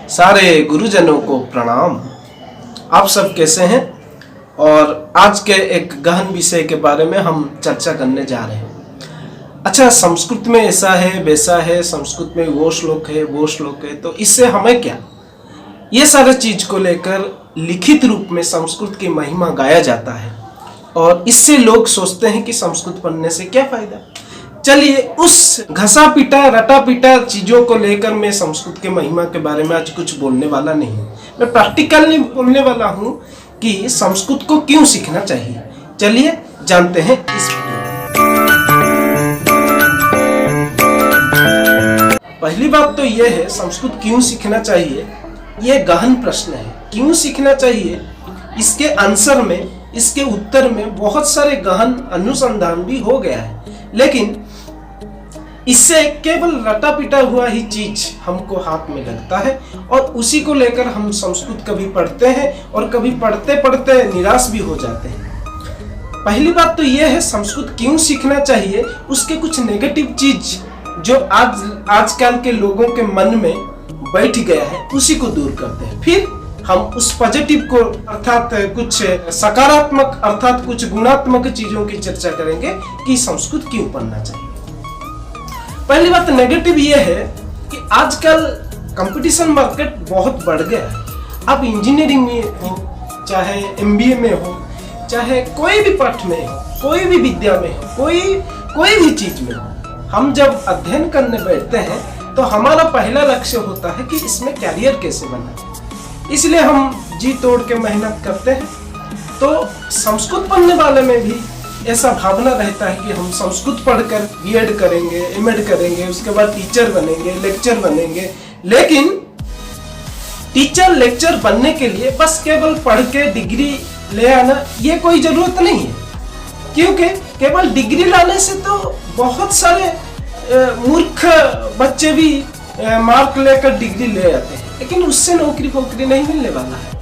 सारे गुरुजनों को प्रणाम। आप सब कैसे हैं? और आज के एक गहन विषय के बारे में हम चर्चा करने जा रहे हैं। अच्छा, संस्कृत में ऐसा है वैसा है, संस्कृत में वो श्लोक है वो श्लोक है, तो इससे हमें क्या? ये सारे चीज को लेकर लिखित रूप में संस्कृत की महिमा गाया जाता है और इससे लोग सोचते हैं कि संस्कृत पढ़ने से क्या फायदा। चलिए, उस घसा पीटा रटा पीटा चीजों को लेकर मैं संस्कृत के महिमा के बारे में आज कुछ बोलने वाला नहीं हूँ। मैं प्रैक्टिकली बोलने वाला हूँ कि संस्कृत को क्यों सीखना चाहिए। चलिए जानते हैं इस पहली बात तो यह है, संस्कृत क्यों सीखना चाहिए, यह गहन प्रश्न है। क्यों सीखना चाहिए, इसके आंसर में, इसके उत्तर में बहुत सारे गहन अनुसंधान भी हो गया है, लेकिन इससे केवल रटा पिटा हुआ ही चीज हमको हाथ में लगता है और उसी को लेकर हम संस्कृत कभी पढ़ते हैं और कभी पढ़ते पढ़ते निराश भी हो जाते हैं। पहली बात तो यह है, संस्कृत क्यों सीखना चाहिए, उसके कुछ नेगेटिव चीज जो आजकल के लोगों के मन में बैठ गया है उसी को दूर करते हैं। फिर हम उस पॉजिटिव को, अर्थात कुछ सकारात्मक अर्थात कुछ गुणात्मक चीजों की चर्चा करेंगे कि संस्कृत क्यों पढ़ना चाहिए। पहली बात नेगेटिव ये है कि आजकल कंपटीशन मार्केट बहुत बढ़ गया है। आप इंजीनियरिंग में हो, चाहे एमबीए में हो, चाहे कोई भी पाठ में हो, कोई भी विद्या में हो, कोई भी चीज में हो, हम जब अध्ययन करने बैठते हैं तो हमारा पहला लक्ष्य होता है कि इसमें कैरियर कैसे बना। इसलिए हम जी तोड़ के मेहनत करते हैं। तो संस्कृत पढ़ने वाले में भी ऐसा भावना रहता है कि हम संस्कृत पढ़कर बीएड करेंगे, एमएड करेंगे, उसके बाद टीचर बनेंगे, लेक्चर बनेंगे। लेकिन टीचर लेक्चर बनने के लिए बस केवल पढ़ के डिग्री ले आना, ये कोई जरूरत नहीं है, क्योंकि केवल डिग्री लाने से तो बहुत सारे मूर्ख बच्चे भी मार्क लेकर डिग्री ले आते हैं, लेकिन उससे नौकरी फोकरी नहीं मिलने वाला है।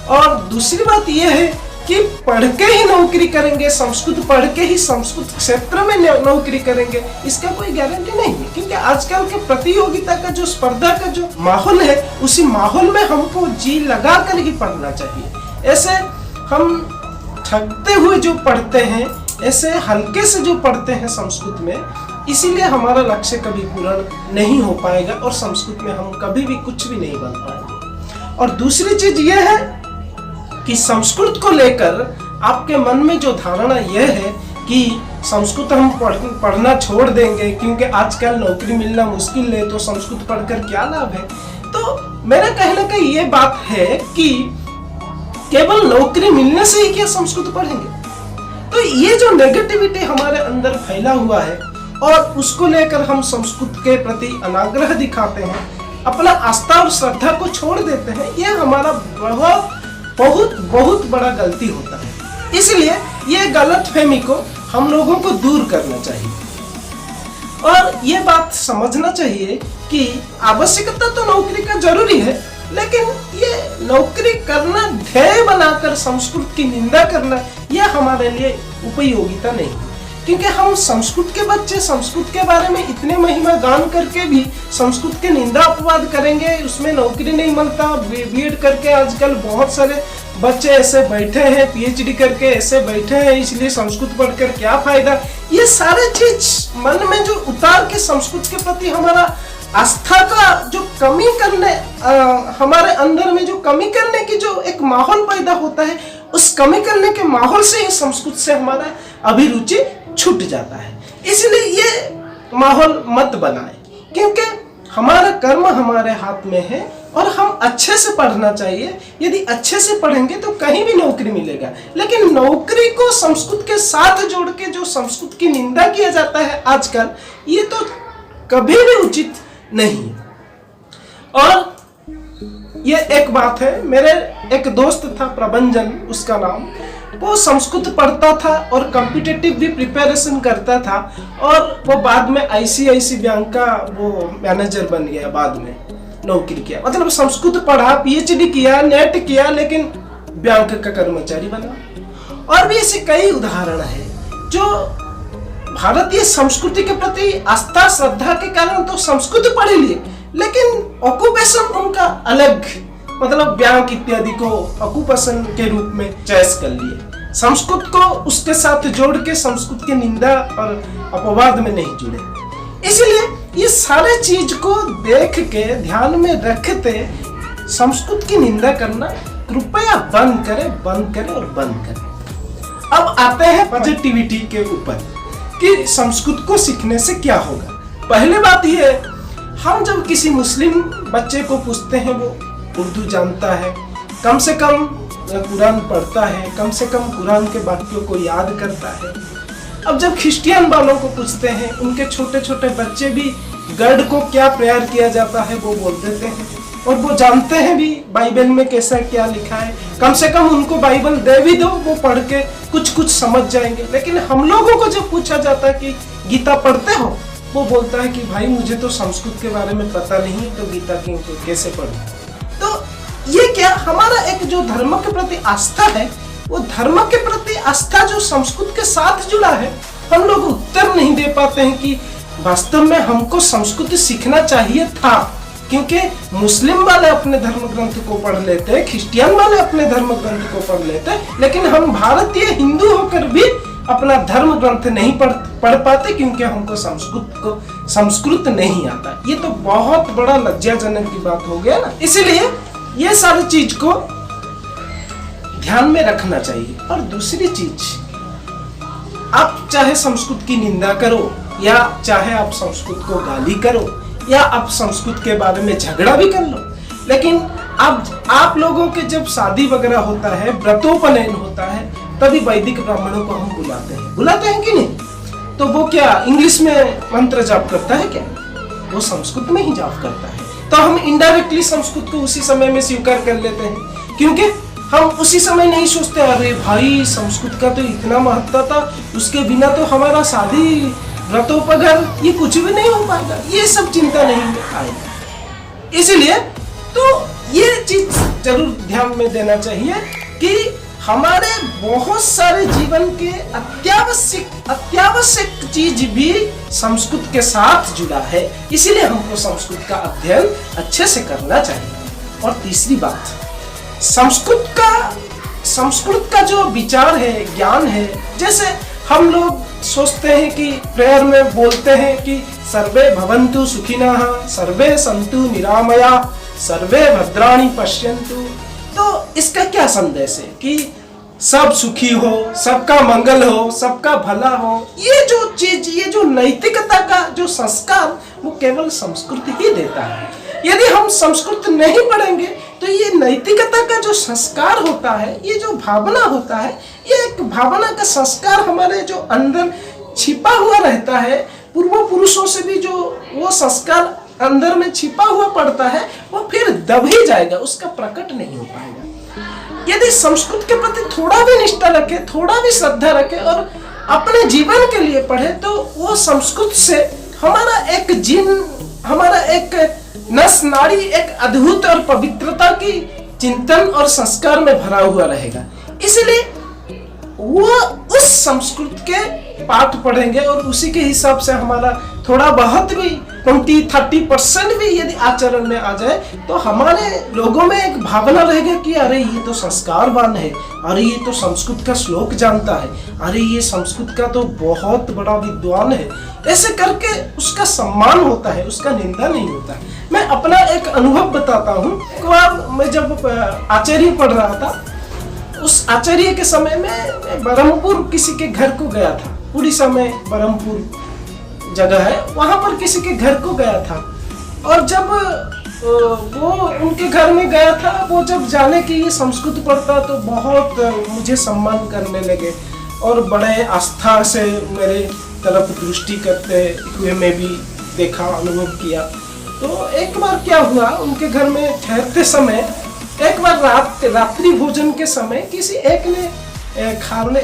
और दूसरी बात यह है कि पढ़ के ही नौकरी करेंगे, संस्कृत पढ़ के ही संस्कृत क्षेत्र में नौकरी करेंगे, इसका कोई गारंटी नहीं है। क्योंकि आजकल के प्रतियोगिता का जो, स्पर्धा का जो माहौल है, उसी माहौल में हमको जी लगा कर ही पढ़ना चाहिए। ऐसे हम थकते हुए जो पढ़ते हैं, ऐसे हल्के से जो पढ़ते हैं संस्कृत में, इसीलिए हमारा लक्ष्य कभी पूरा नहीं हो पाएगा और संस्कृत में हम कभी भी कुछ भी नहीं बन पाएंगे। और दूसरी चीज यह है कि संस्कृत को लेकर आपके मन में जो धारणा यह है कि संस्कृत हम पढ़ना छोड़ देंगे क्योंकि आजकल नौकरी मिलना मुश्किल है, तो संस्कृत पढ़कर क्या लाभ है। तो मेरा कहने का ये बात है कि केवल नौकरी मिलने से ही क्या संस्कृत पढ़ेंगे। तो ये जो नेगेटिविटी हमारे अंदर फैला हुआ है और उसको लेकर हम संस्कृत के प्रति अनाग्रह दिखाते हैं, अपना आस्था और श्रद्धा को छोड़ देते हैं, यह हमारा बहुत बड़ा गलती होता है। इसलिए ये गलतफहमी को हम लोगों को दूर करना चाहिए और ये बात समझना चाहिए कि आवश्यकता तो नौकरी का जरूरी है, लेकिन ये नौकरी करना ध्येय बनाकर संस्कृत की निंदा करना, यह हमारे लिए उपयोगिता नहीं है। क्योंकि हम संस्कृत के बच्चे संस्कृत के बारे में इतने महिमा गान करके भी संस्कृत के निंदा अपवाद करेंगे, उसमें नौकरी नहीं मिलता। बीएड करके आजकल बहुत सारे बच्चे ऐसे बैठे हैं, पीएचडी करके ऐसे बैठे हैं, इसलिए संस्कृत पढ़कर क्या फायदा। ये सारे चीज मन में जो उतार के संस्कृत के प्रति हमारा आस्था का जो कमी करने, हमारे अंदर में जो कमी करने की जो एक माहौल पैदा होता है, उस कमी करने के माहौल से ही संस्कृत से हमारा अभिरुचि छूट जाता है। इसलिए ये माहौल मत बनाए, क्योंकि हमारा कर्म हमारे हाथ में है और हम अच्छे से पढ़ना चाहिए। यदि अच्छे से पढ़ेंगे तो कहीं भी नौकरी मिलेगा, लेकिन नौकरी को संस्कृत के साथ जोड़ के जो संस्कृत की निंदा किया जाता है आजकल, ये तो कभी भी उचित नहीं। और ये एक बात है, मेरे एक दोस्त था प्रबंजन उसका नाम, वो संस्कृत पढ़ता था और कॉम्पिटिटिव भी प्रिपरेशन करता था और वो बाद में आईसीआईसी बैंक का वो मैनेजर बन गया, बाद में नौकरी किया। मतलब संस्कृत पढ़ा, पीएचडी किया, नेट किया, लेकिन बैंक का कर्मचारी बना। और भी ऐसे कई उदाहरण है जो भारतीय संस्कृति के प्रति आस्था श्रद्धा के कारण तो संस्कृत पढ़ लिए, लेकिन ऑक्यूपेशन उनका अलग, मतलब बैंक इत्यादि को ऑक्यूपेशन के रूप में चॉइस कर लिए। संस्कृत को उसके साथ जोड़ के संस्कृत की निंदा और अपवाद में नहीं जुड़े। इसलिए ये सारे चीज को देख के ध्यान में रखते संस्कृत की निंदा करना कृपया बंद करें, बंद करें और बंद करें। अब आते हैं पॉजिटिविटी के ऊपर कि संस्कृत को सीखने से क्या होगा। पहले बात ये, हम जब किसी मुस्लिम बच्चे को पूछते हैं, वो उर्दू जानता है, कम से कम कुरान पढ़ता है, कम से कम कुरान के वाक्यों को याद करता है। अब जब क्रिश्चियन वालों को पूछते हैं, उनके छोटे छोटे बच्चे भी गॉड को क्या प्रेयर किया जाता है वो बोल देते हैं, और वो जानते हैं भी बाइबल में कैसा क्या लिखा है। कम से कम उनको बाइबल दे भी दो, वो पढ़ के कुछ कुछ समझ जाएंगे। लेकिन हम लोगों को जब पूछा जाता है कि गीता पढ़ते हो, वो बोलता है कि भाई मुझे तो संस्कृत के बारे में पता नहीं, तो गीता कैसे पढ़ूं। तो ये क्या, हमारा एक जो धर्म के प्रति आस्था है, वो धर्म के प्रति आस्था जो संस्कृत के साथ जुड़ा है, हम लोग उत्तर नहीं दे पाते हैं कि वास्तव में हमको संस्कृत सीखना चाहिए था। क्योंकि मुस्लिम वाले अपने धर्म ग्रंथ को पढ़ लेते, क्रिश्चियन वाले अपने धर्म ग्रंथ को पढ़ लेते, लेकिन हम भारतीय हिंदू होकर भी अपना धर्म ग्रंथ नहीं पढ़ पाते, क्योंकि हमको संस्कृत नहीं आता। ये तो बहुत बड़ा लज्जाजनक की बात हो गया ना। इसलिए ये सारी चीज को ध्यान में रखना चाहिए। और दूसरी चीज, आप चाहे संस्कृत की निंदा करो, या चाहे आप संस्कृत को गाली करो, या आप संस्कृत के बारे में झगड़ा भी कर लो, लेकिन अब आप लोगों के जब शादी वगैरह होता है, व्रतोपनयन होता है, तभी वैदिक ब्राह्मणों को हम बुलाते हैं कि नहीं? तो वो क्या इंग्लिश में मंत्र जाप करता है क्या? वो संस्कृत में ही जाप करता है। तो हम इनडायरेक्टली संस्कृत को उसी समय में स्वीकार कर लेते हैं, क्योंकि हम उसी समय नहीं सोचते अरे भाई संस्कृत का तो इतना महत्व था, उसके बिना तो हमारा शादी व्रतोपघर ये कुछ भी नहीं हो पाएगा, ये सब चिंता नहीं आएगा। इसलिए तो ये चीज जरूर ध्यान में देना चाहिए कि हमारे बहुत सारे जीवन के अत्यावश्यक चीज भी संस्कृत के साथ जुड़ा है। इसीलिए हमको संस्कृत का अध्ययन अच्छे से करना चाहिए। और तीसरी बात, संस्कृत का जो विचार है, ज्ञान है, जैसे हम लोग सोचते हैं कि प्रेयर में बोलते हैं कि सर्वे भवन्तु सुखिनः, सर्वे सन्तु निरामया, सर्वे भद्राणि पश्यन्तु। तो इसका क्या संदेश है कि सब सुखी हो, सबका मंगल हो, सबका भला हो। ये जो चीज, ये जो नैतिकता का जो संस्कार, वो केवल संस्कृत ही देता है। यदि हम संस्कृत नहीं पढ़ेंगे तो ये नैतिकता का जो संस्कार होता है, ये जो भावना होता है, ये एक भावना का संस्कार हमारे जो अंदर छिपा हुआ रहता है, पूर्व पुरुषों से भी जो वो संस्कार अंदर में छिपा हुआ पड़ता है, वो फिर दब ही जाएगा, उसका प्रकट नहीं हो पाएगा। यदि संस्कृत के प्रति थोड़ा भी निष्ठा रखे, थोड़ा भी श्रद्धा रखे और अपने जीवन के लिए पढ़े, तो वो संस्कृत से हमारा एक नस नाड़ी एक अद्भुत और पवित्रता की चिंतन और संस्कार में भरा हुआ रहेगा। इसलिए वो उस संस्कृत के पाठ पढ़ेंगे और उसी के हिसाब से हमारा थोड़ा बहुत भी 20-30% भी यदि आचरण में आ जाए, तो हमारे लोगों में एक भावना रहेगा कि अरे ये तो संस्कारवान है, अरे ये तो संस्कृत का श्लोक जानता है, अरे ये संस्कृत का तो बहुत बड़ा विद्वान है। ऐसे करके उसका सम्मान होता है, उसका निंदा नहीं होता है। मैं अपना एक अनुभव बताता हूँ। एक बार मैं जब आचार्य पढ़ रहा था, उस आचार्य के समय में बरहमपुर किसी के घर को गया था। उड़ीसा में बरहमपुर जगह है, वहां पर किसी के घर को गया था। और जब वो उनके घर में गया था, वो जब जाने की ये संस्कृत पढ़ता तो बहुत मुझे सम्मान करने लगे और बड़े आस्था से मेरे तरफ दृष्टि करते हुए मैं भी देखा, अनुभव किया। तो एक बार क्या हुआ, उनके घर में ठहरते समय एक बार रात्रि भोजन के समय किसी एक ने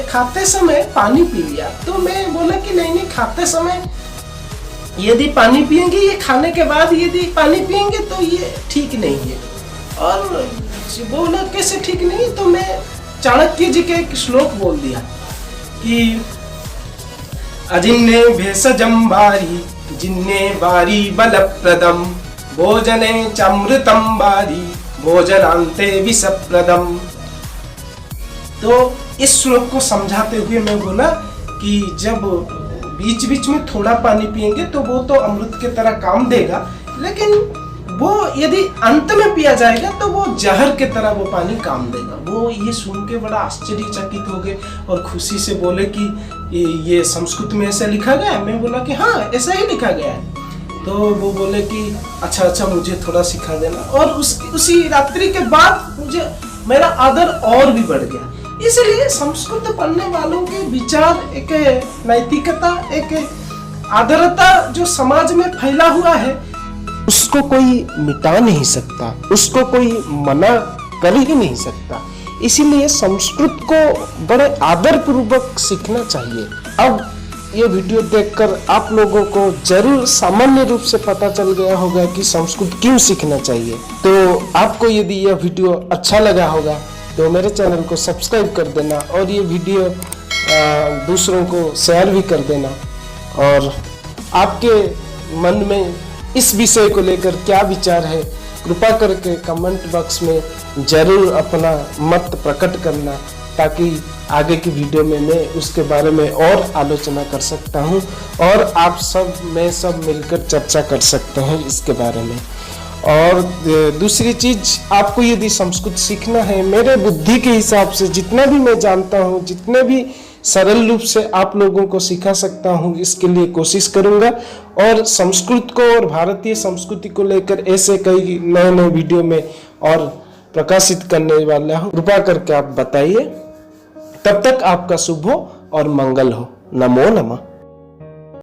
खाते समय पानी पी लिया। तो मैं बोला कि नहीं, खाते समय यदि पानी पिएंगे, ये खाने के बाद यदि पानी पिएंगे तो ये ठीक नहीं है। और बोला कैसे ठीक नहीं? तो मैं चाणक्य जी के एक श्लोक बोल दिया कि अजिन्ने भेषजं वारी जिन्ने वारी बलप्रदम भोजने चामृतम बारी भोजनांते विषप्रदम। तो इस श्लोक को समझाते हुए मैं बोला कि जब बीच बीच में थोड़ा पानी पिएंगे तो वो तो अमृत की तरह काम देगा, लेकिन वो यदि अंत में पिया जाएगा तो वो जहर की तरह वो पानी काम देगा। वो ये सुन के बड़ा आश्चर्यचकित हो गए और खुशी से बोले कि ये संस्कृत में ऐसा लिखा गया है। मैं बोला कि हाँ ऐसा ही लिखा गया है। तो वो बोले कि अच्छा मुझे थोड़ा सिखा देना। और उसी रात्रि के बाद मुझे मेरा आदर और भी बढ़ गया। इसलिए संस्कृत पढ़ने वालों के विचार, एक नैतिकता, एक आदरता जो समाज में फैला हुआ है उसको कोई मिटा नहीं सकता, उसको कोई मना कर ही नहीं सकता। इसीलिए संस्कृत को बड़े आदर पूर्वक सीखना चाहिए। अब ये वीडियो देखकर आप लोगों को जरूर सामान्य रूप से पता चल गया होगा कि संस्कृत क्यों सीखना चाहिए। तो आपको यदि यह वीडियो अच्छा लगा होगा तो मेरे चैनल को सब्सक्राइब कर देना और ये वीडियो दूसरों को शेयर भी कर देना। और आपके मन में इस विषय को लेकर क्या विचार है कृपा करके कमेंट बॉक्स में जरूर अपना मत प्रकट करना, ताकि आगे की वीडियो में मैं उसके बारे में और आलोचना कर सकता हूं और आप सब मिलकर चर्चा कर सकते हैं इसके बारे में। और दूसरी चीज, आपको यदि संस्कृत सीखना है, मेरे बुद्धि के हिसाब से जितना भी मैं जानता हूँ, जितने भी सरल रूप से आप लोगों को सिखा सकता हूँ, इसके लिए कोशिश करूँगा। और संस्कृत को और भारतीय संस्कृति को लेकर ऐसे कई नए नए वीडियो में और प्रकाशित करने वाला हूँ। कृपा करके आप बताइए। तब तक आपका शुभ हो और मंगल हो। नमो नमः।